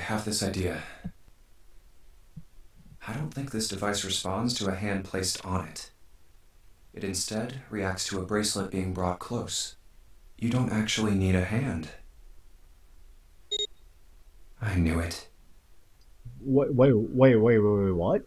have this idea. I don't think this device responds to a hand placed on it. It instead reacts to a bracelet being brought close. You don't actually need a hand. I knew it. Wait, what?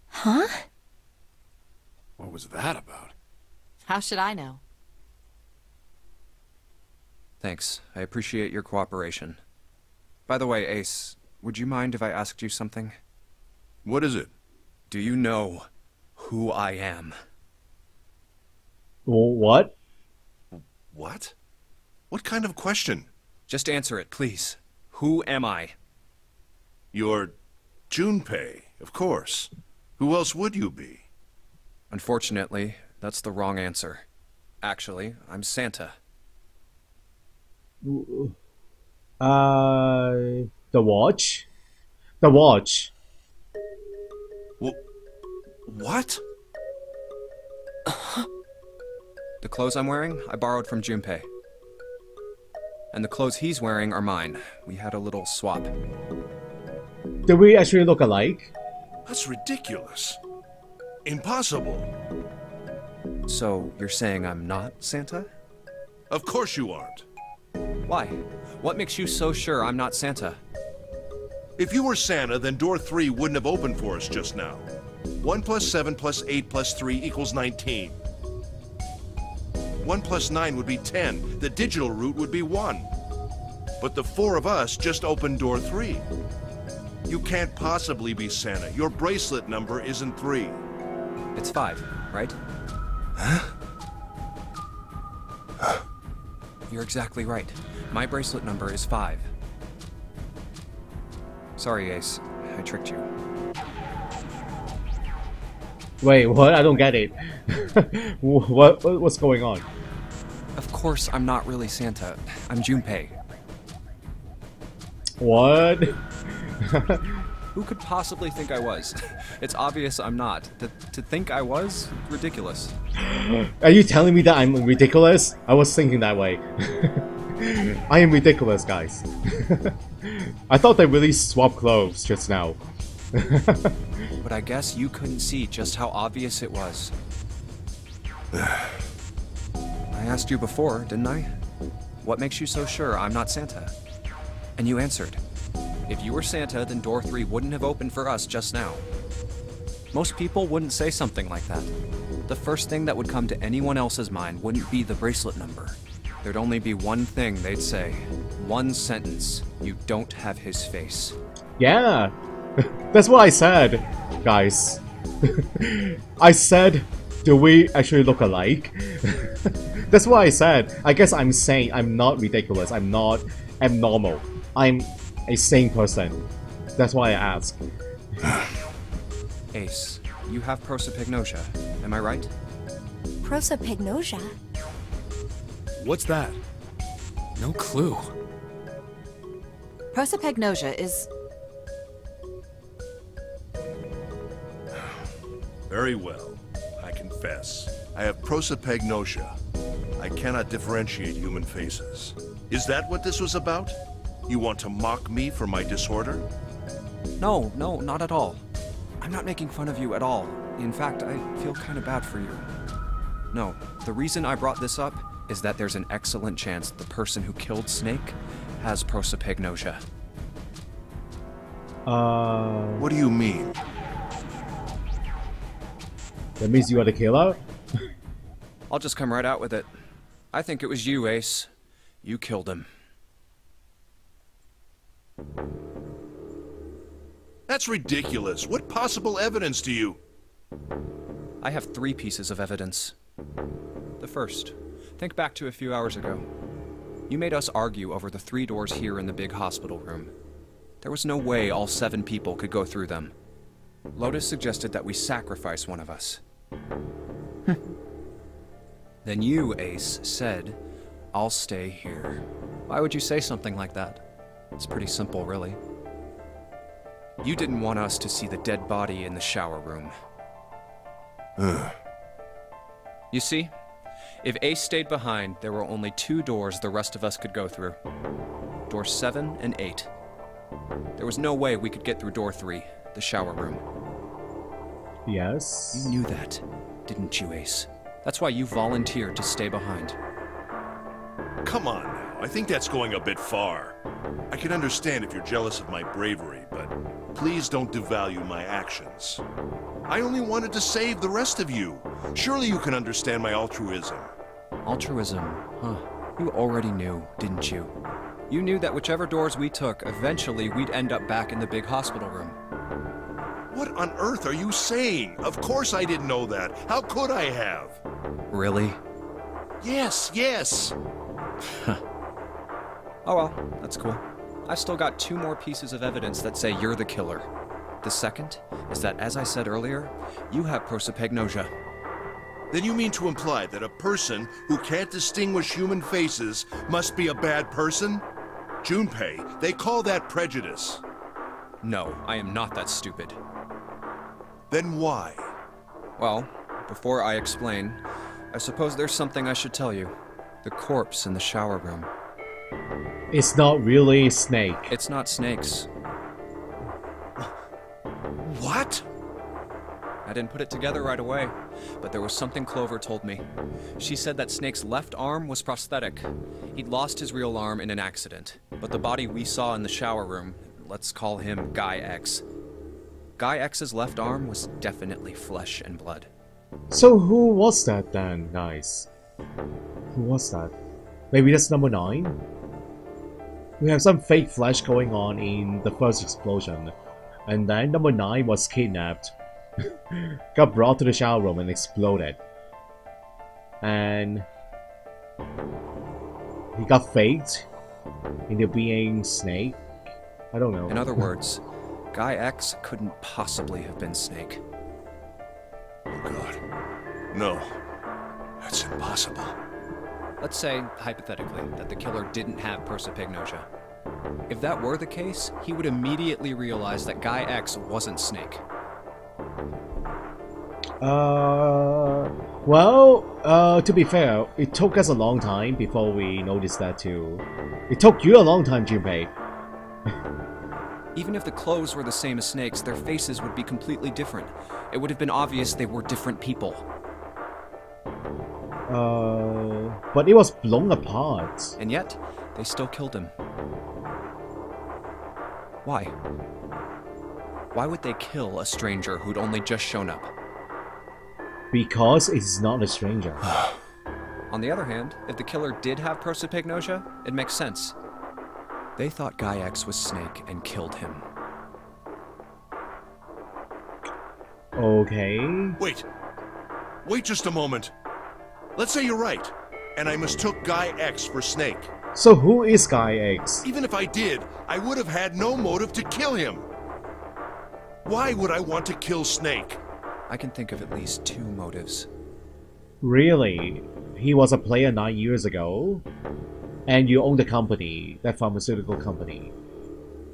Huh? What was that about? How should I know? Thanks. I appreciate your cooperation. By the way, Ace, would you mind if I asked you something? What is it? Do you know who I am? What? What? What kind of question? Just answer it, please. Who am I? You're Junpei, of course. Who else would you be? Unfortunately, that's the wrong answer. Actually, I'm Santa. The watch? The watch. What? The clothes I'm wearing, I borrowed from Junpei. And the clothes he's wearing are mine. We had a little swap. Do we actually look alike? That's ridiculous. Impossible. So, you're saying I'm not Santa? Of course you aren't. Why? What makes you so sure I'm not Santa? If you were Santa, then door 3 wouldn't have opened for us just now. 1 plus 7 plus 8 plus 3 equals 19. 1 plus 9 would be 10. The digital route would be 1. But the 4 of us just opened door 3. You can't possibly be Santa. Your bracelet number isn't 3. It's 5, right? You're exactly right. My bracelet number is 5. Sorry, Ace. I tricked you. Wait, what? I don't get it. What's going on? Of course, I'm not really Santa. I'm Junpei. What? Who could possibly think I was? It's obvious I'm not. To think I was? Ridiculous. Are you telling me that I'm ridiculous? I was thinking that way. I am ridiculous, guys. I thought they really swapped clothes just now. But I guess you couldn't see just how obvious it was. I asked you before, didn't I? What makes you so sure I'm not Santa? And you answered. If you were Santa, then door 3 wouldn't have opened for us just now. Most people wouldn't say something like that. The first thing that would come to anyone else's mind wouldn't be the bracelet number. There'd only be one thing they'd say. One sentence. You don't have his face. Yeah, that's what I said, guys. I said, do we actually look alike? That's what I said. I guess I'm saying I'm not ridiculous. I'm not abnormal. I'm a sane person. That's why I ask. Ace, you have prosopagnosia, am I right? Prosopagnosia? What's that? No clue. Prosopagnosia is... Very well. I confess. I have prosopagnosia. I cannot differentiate human faces. Is that what this was about? You want to mock me for my disorder? No, not at all. I'm not making fun of you at all. In fact, I feel kind of bad for you. No, the reason I brought this up is that there's an excellent chance the person who killed Snake has prosopagnosia. What do you mean? That means you are the killer? I'll just come right out with it. I think it was you, Ace. You killed him. That's ridiculous. What possible evidence do you... I have 3 pieces of evidence. The first, think back to a few hours ago. You made us argue over the 3 doors here in the big hospital room. There was no way all 7 people could go through them. Lotus suggested that we sacrifice one of us. Then you, Ace, said, I'll stay here. Why would you say something like that? It's pretty simple, really. You didn't want us to see the dead body in the shower room. You see, if Ace stayed behind, there were only 2 doors the rest of us could go through. Doors 7 and 8. There was no way we could get through door 3, the shower room. Yes. You knew that, didn't you, Ace? That's why you volunteered to stay behind. Come on now, I think that's going a bit far. I can understand if you're jealous of my bravery, but please don't devalue my actions. I only wanted to save the rest of you. Surely you can understand my altruism. Altruism, huh? You already knew, didn't you? You knew that whichever doors we took, eventually we'd end up back in the big hospital room. What on earth are you saying? Of course I didn't know that. How could I have? Really? Yes, yes. Oh well, that's cool. I've still got 2 more pieces of evidence that say you're the killer. The second is that, as I said earlier, you have prosopagnosia. Then you mean to imply that a person who can't distinguish human faces must be a bad person? Junpei, they call that prejudice. No, I am not that stupid. Then why? Well, before I explain, I suppose there's something I should tell you. The corpse in the shower room. It's not really Snake. It's not Snake's. What? I didn't put it together right away, but there was something Clover told me. She said that Snake's left arm was prosthetic. He'd lost his real arm in an accident, but the body we saw in the shower room, let's call him Guy X. Guy X's left arm was definitely flesh and blood. So who was that then, guys? Who was that? Maybe that's number 9? We have some fake flesh going on in the first explosion. And then number 9 was kidnapped. Got brought to the shower room and exploded. And he got faked into being Snake. I don't know. In other words, Guy X couldn't possibly have been Snake. Oh God. No. That's impossible. Let's say, hypothetically, that the killer didn't have prosopagnosia. If that were the case, he would immediately realize that Guy X wasn't Snake. Well, to be fair, it took us a long time before we noticed that too. It took you a long time, Junpei. Even if the clothes were the same as Snake's, their faces would be completely different. It would have been obvious they were different people. But it was blown apart. And yet, they still killed him. Why? Why would they kill a stranger who'd only just shown up? Because it's not a stranger. On the other hand, if the killer did have prosopagnosia, it makes sense. They thought Guy X was Snake and killed him. Okay. Wait. Wait just a moment. Let's say you're right, and I mistook Guy X for Snake. So who is Guy X? Even if I did, I would have had no motive to kill him. Why would I want to kill Snake? I can think of at least 2 motives. Really? He was a player 9 years ago? And you own the company, that pharmaceutical company.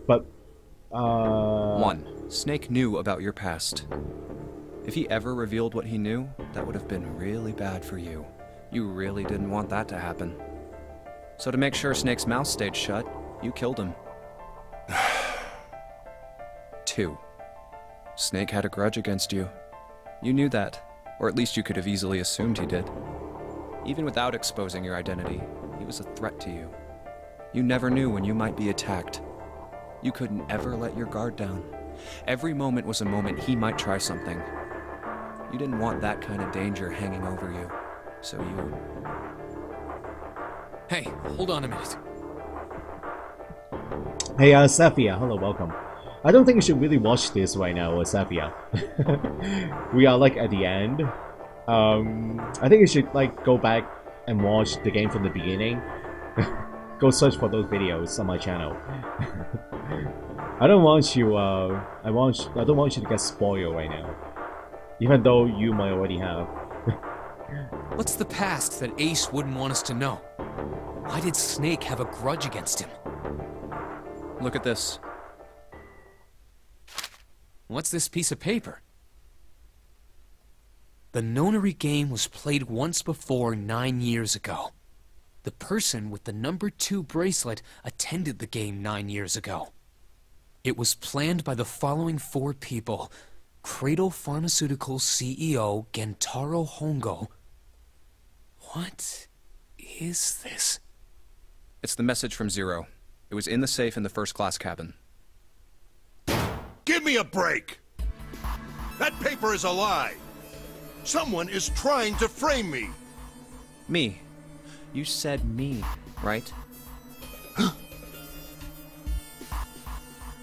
But, 1. Snake knew about your past. If he ever revealed what he knew, that would have been really bad for you. You really didn't want that to happen. So to make sure Snake's mouth stayed shut, you killed him. 2. Snake had a grudge against you. You knew that, or at least you could have easily assumed he did. Even without exposing your identity, he was a threat to you. You never knew when you might be attacked. You couldn't ever let your guard down. Every moment was a moment he might try something. You didn't want that kind of danger hanging over you, so you... Hey, hold on a minute. Hey, Saphia, hello, welcome. I don't think you should really watch this right now, Saphia. We are like at the end. I think you should like go back and watch the game from the beginning. Go search for those videos on my channel. I don't want you. I don't want you to get spoiled right now, even though you might already have. What's the past that Ace wouldn't want us to know? Why did Snake have a grudge against him? Look at this. What's this piece of paper? The Nonary game was played once before 9 years ago. The person with the number 2 bracelet attended the game 9 years ago. It was planned by the following 4 people: Cradle Pharmaceuticals CEO Gentaro Hongo. What is this? It's the message from Zero. It was in the safe in the first-class cabin. Give me a break! That paper is a lie! Someone is trying to frame me! Me. You said me, right?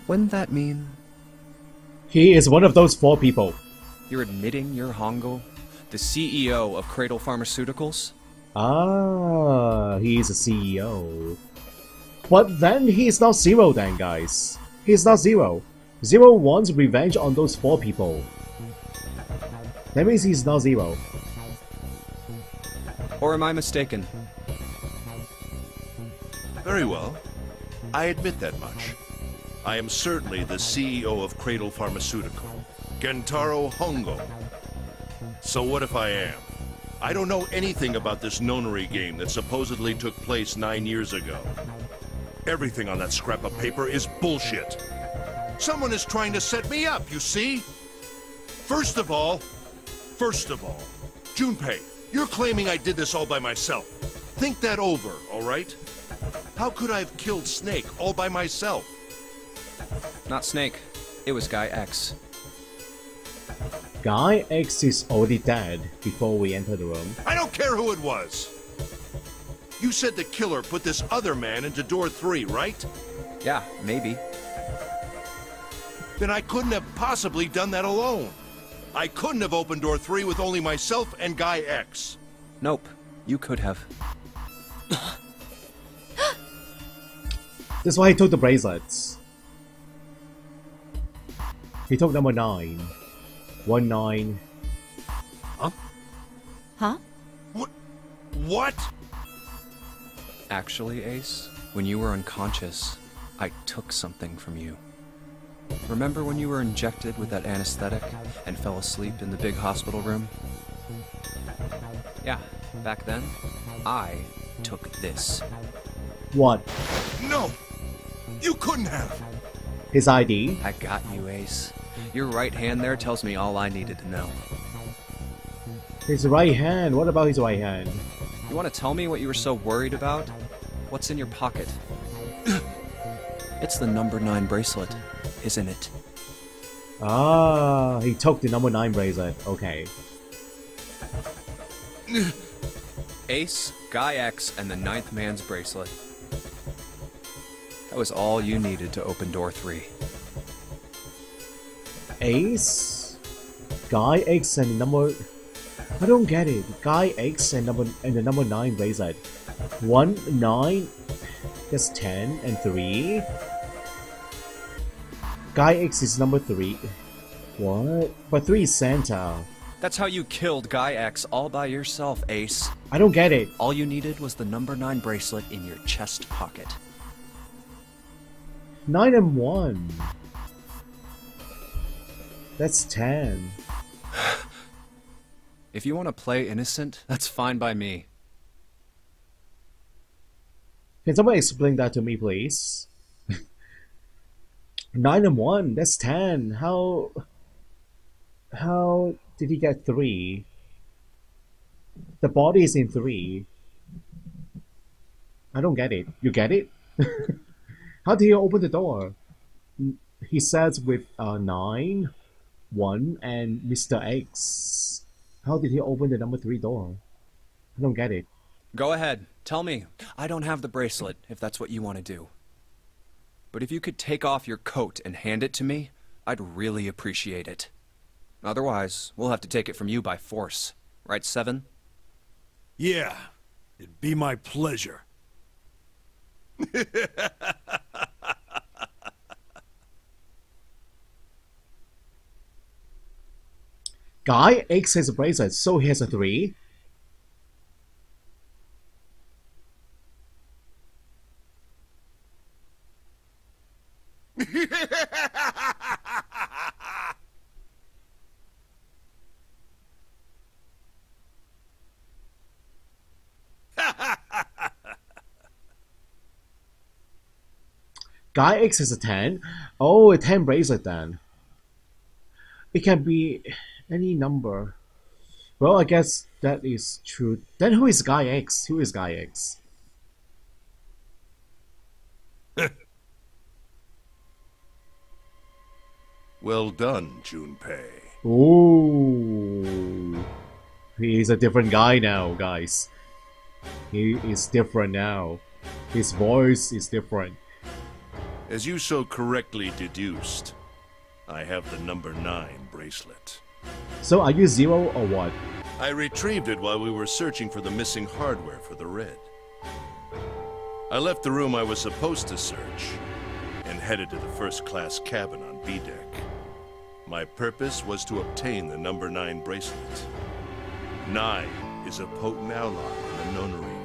Wouldn't that mean He is one of those 4 people. you're admitting you're Hongo, the CEO of Cradle Pharmaceuticals? Ah, he's a CEO. But then he's not Zero then, guys. He's not Zero. Zero wants revenge on those 4 people. That means he's not Zero. Or am I mistaken? Very well. I admit that much. I am certainly the CEO of Cradle Pharmaceutical, Gentaro Hongo. So what if I am? I don't know anything about this Nonary game that supposedly took place 9 years ago. Everything on that scrap of paper is bullshit. Someone is trying to set me up, you see? First of all, Junpei, you're claiming I did this all by myself. Think that over, all right? How could I have killed Snake all by myself? Not Snake. It was Guy X. Guy X is already dead before we enter the room. I don't care who it was. You said the killer put this other man into door 3, right? Yeah, maybe. Then I couldn't have possibly done that alone. I couldn't have opened door 3 with only myself and Guy X. Nope. You could have. That's why he took the bracelets. He took number 9. 1-9. Huh? What? Actually, Ace, when you were unconscious, I took something from you. Remember when you were injected with that anesthetic and fell asleep in the big hospital room? Yeah, back then, I took this. What? No! You couldn't have! His ID? I got you, Ace. Your right hand there tells me all I needed to know. His right hand. What about his right hand? You want to tell me what you were so worried about? What's in your pocket? It's the number 9 bracelet, isn't it? Ah, he took the number 9 bracelet. Okay. Ace, Guy X, and the 9th man's bracelet. That was all you needed to open door 3. Ace, Guy X, and number. I don't get it. Guy X and the number 9 bracelet. 1, 9. That's 10 and 3. Guy X is number 3. What? But 3 is Santa. That's how you killed Guy X all by yourself, Ace. I don't get it. All you needed was the number 9 bracelet in your chest pocket. 9 and 1. That's 10. If you want to play innocent, that's fine by me. Can someone explain that to me, please? 9 and 1. That's 10. How did he get 3? The body is in 3. I don't get it. You get it? How did he open the door? He says with 9, 1, and Mr. X. How did he open the number 3 door? I don't get it. Go ahead. Tell me. I don't have the bracelet, if that's what you want to do. But if you could take off your coat and hand it to me, I'd really appreciate it. Otherwise, we'll have to take it from you by force. Right, Seven? Yeah, it'd be my pleasure. Guy X has a bracelet, so he has a 3. Guy X is a 10. Oh, a 10 bracelet then. It can be any number. Well, I guess that is true. Then who is Guy X? Who is Guy X? Well done, Junpei. Ooh. He is a different guy now, guys. He is different now. His voice is different. As you so correctly deduced, I have the number 9 bracelet. So are you Zero or what? I retrieved it while we were searching for the missing hardware for the red. I left the room I was supposed to search and headed to the first-class cabin on B deck. My purpose was to obtain the number 9 bracelet. 9 is a potent ally in the Nonary game.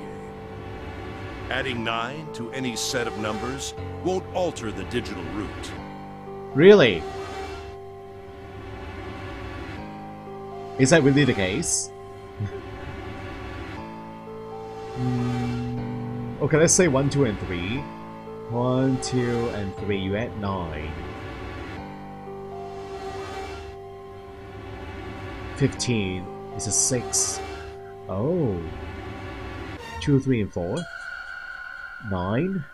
Adding 9 to any set of numbers won't alter the digital root. Really? Is that really the case? Okay, let's say 1, 2, and 3. 1, 2, and 3. You add 9. 15 is a 6. Oh. 2, 3, and 4. 9.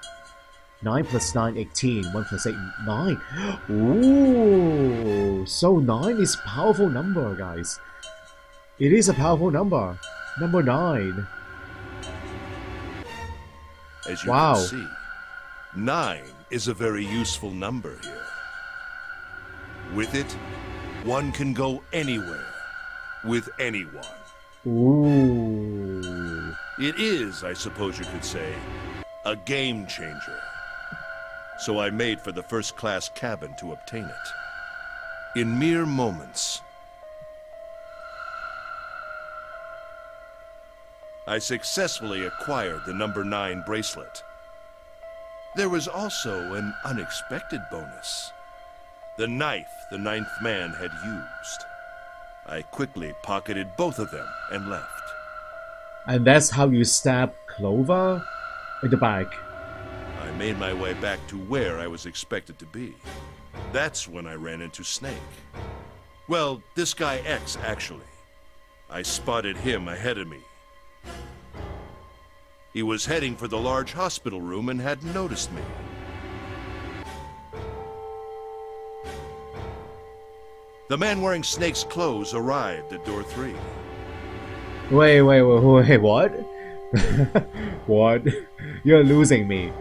9 plus 9, 18. 1 plus 8, 9. Ooh. So 9 is a powerful number, guys. It is a powerful number. Number 9. As you Wow. can see, 9 is a very useful number here. With it, one can go anywhere, with anyone. Ooh. It is, I suppose you could say, a game changer. So I made for the first-class cabin to obtain it. In mere moments, I successfully acquired the number 9 bracelet. There was also an unexpected bonus. The knife the 9th man had used. I quickly pocketed both of them and left. And that's how you stab Clover in the back. I made my way back to where I was expected to be. That's when I ran into Snake. Well, this guy X, actually. I spotted him ahead of me. He was heading for the large hospital room and hadn't noticed me. The man wearing Snake's clothes arrived at door 3. Wait, what? What? You're losing me.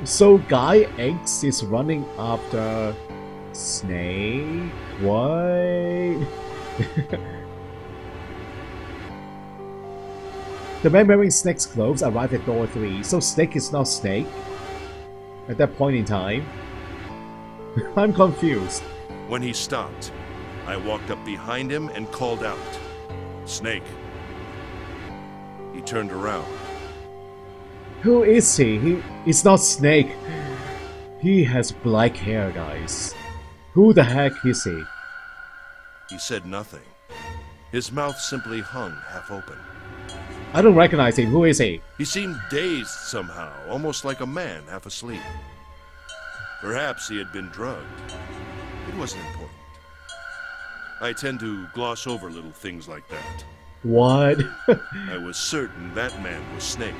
So Guy X is running after Snake? What? The man wearing Snake's clothes arrived at door 3, so Snake is not Snake? At that point in time? I'm confused. When he stopped, I walked up behind him and called out, "Snake." He turned around. Who is he? It's not Snake. He has black hair, guys. Who the heck is he? He said nothing. His mouth simply hung half open. I don't recognize him. Who is he? He seemed dazed somehow, almost like a man half asleep. Perhaps he had been drugged. It wasn't important. I tend to gloss over little things like that. What? I was certain that man was Snake.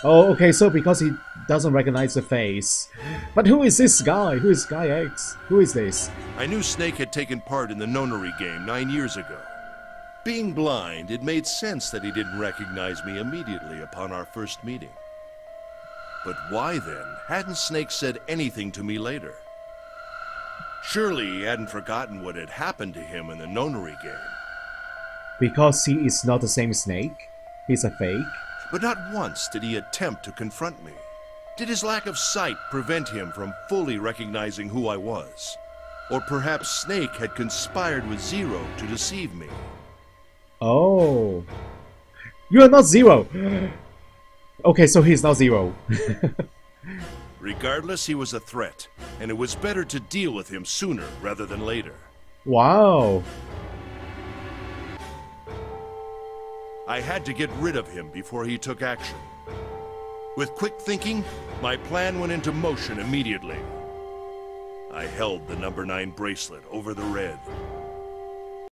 Oh, okay, so because he doesn't recognize the face. But who is this guy? Who is Guy X? Who is this? I knew Snake had taken part in the Nonary game 9 years ago. Being blind, it made sense that he didn't recognize me immediately upon our first meeting. But why then hadn't Snake said anything to me later? Surely he hadn't forgotten what had happened to him in the Nonary game. Because he is not the same Snake? He's a fake? But not once did he attempt to confront me. Did his lack of sight prevent him from fully recognizing who I was? Or perhaps Snake had conspired with Zero to deceive me. Oh. You are not Zero! Okay, so he's not Zero. Regardless, he was a threat, and it was better to deal with him sooner rather than later. Wow. I had to get rid of him before he took action. With quick thinking, my plan went into motion immediately. I held the number 9 bracelet over the red.